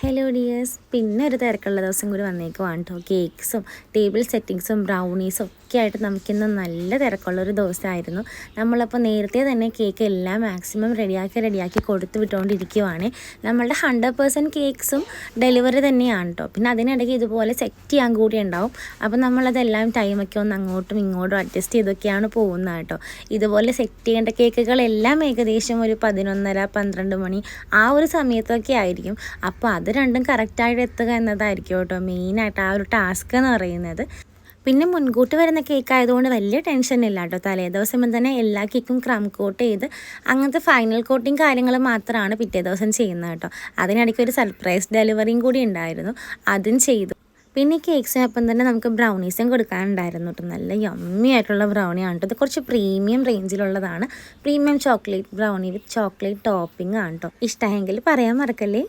Hello dears, പിന്നെ ഒരു തിരക്കുള്ള ദിവസം കൂടി വന്നേക്കുവാണ് കേട്ടോ. കേക്ക്സും ടേബിൾ സെറ്റിങ്സും ബ്രൗണീസും ഒക്കെ ആയിട്ട് നമുക്കിന്ന് നല്ല തിരക്കുള്ളൊരു ദിവസമായിരുന്നു. നമ്മളപ്പോൾ നേരത്തെ തന്നെ കേക്ക് എല്ലാം മാക്സിമം റെഡിയാക്കി കൊടുത്തു വിട്ടുകൊണ്ടിരിക്കുവാണ്. നമ്മളുടെ 100% കേക്ക്സും ഡെലിവറി തന്നെയാണ് കേട്ടോ. പിന്നെ അതിനിടയ്ക്ക് ഇതുപോലെ സെറ്റ് ചെയ്യാൻ കൂടി ഉണ്ടാവും. അപ്പോൾ നമ്മളതെല്ലാം ടൈമൊക്കെ ഒന്ന് അങ്ങോട്ടും ഇങ്ങോട്ടും അഡ്ജസ്റ്റ് ചെയ്തൊക്കെയാണ് പോകുന്നത് കേട്ടോ. ഇതുപോലെ സെറ്റ് ചെയ്യേണ്ട കേക്കുകളെല്ലാം ഏകദേശം ഒരു 11:30-12 മണി ആ ഒരു സമയത്തൊക്കെ ആയിരിക്കും. അപ്പോൾ അത് രണ്ടും കറക്റ്റായിട്ട് എത്തുക എന്നതായിരിക്കും കേട്ടോ മെയിനായിട്ട് ആ ഒരു ടാസ്ക് എന്ന് പറയുന്നത്. പിന്നെ മുൻകൂട്ടി വരുന്ന കേക്ക് ആയതുകൊണ്ട് വലിയ ടെൻഷൻ ഇല്ല കേട്ടോ. തലേ ദിവസം തന്നെ എല്ലാ കേക്കും ക്രം കോട്ട് ചെയ്ത് അങ്ങനത്തെ ഫൈനൽ കോട്ടിങ് കാര്യങ്ങൾ മാത്രമാണ് പിറ്റേ ദിവസം ചെയ്യുന്നത് കേട്ടോ. അതിനിടയ്ക്ക് ഒരു സർപ്രൈസ് ഡെലിവറിയും കൂടി ഉണ്ടായിരുന്നു, അതും ചെയ്തു. പിന്നെ ഈ കേക്ക്സിനൊപ്പം തന്നെ നമുക്ക് ബ്രൗണീസും കൊടുക്കാനുണ്ടായിരുന്നു കേട്ടോ. നല്ല യമ്മി ആയിട്ടുള്ള ബ്രൗണിയാണ് കേട്ടോ. ഇത് കുറച്ച് പ്രീമിയം റേഞ്ചിലുള്ളതാണ്. Premium chocolate brownie with chocolate topping ആണ് കേട്ടോ. ഇഷ്ടമെങ്കിൽ പറയാൻ മറക്കല്ലേ.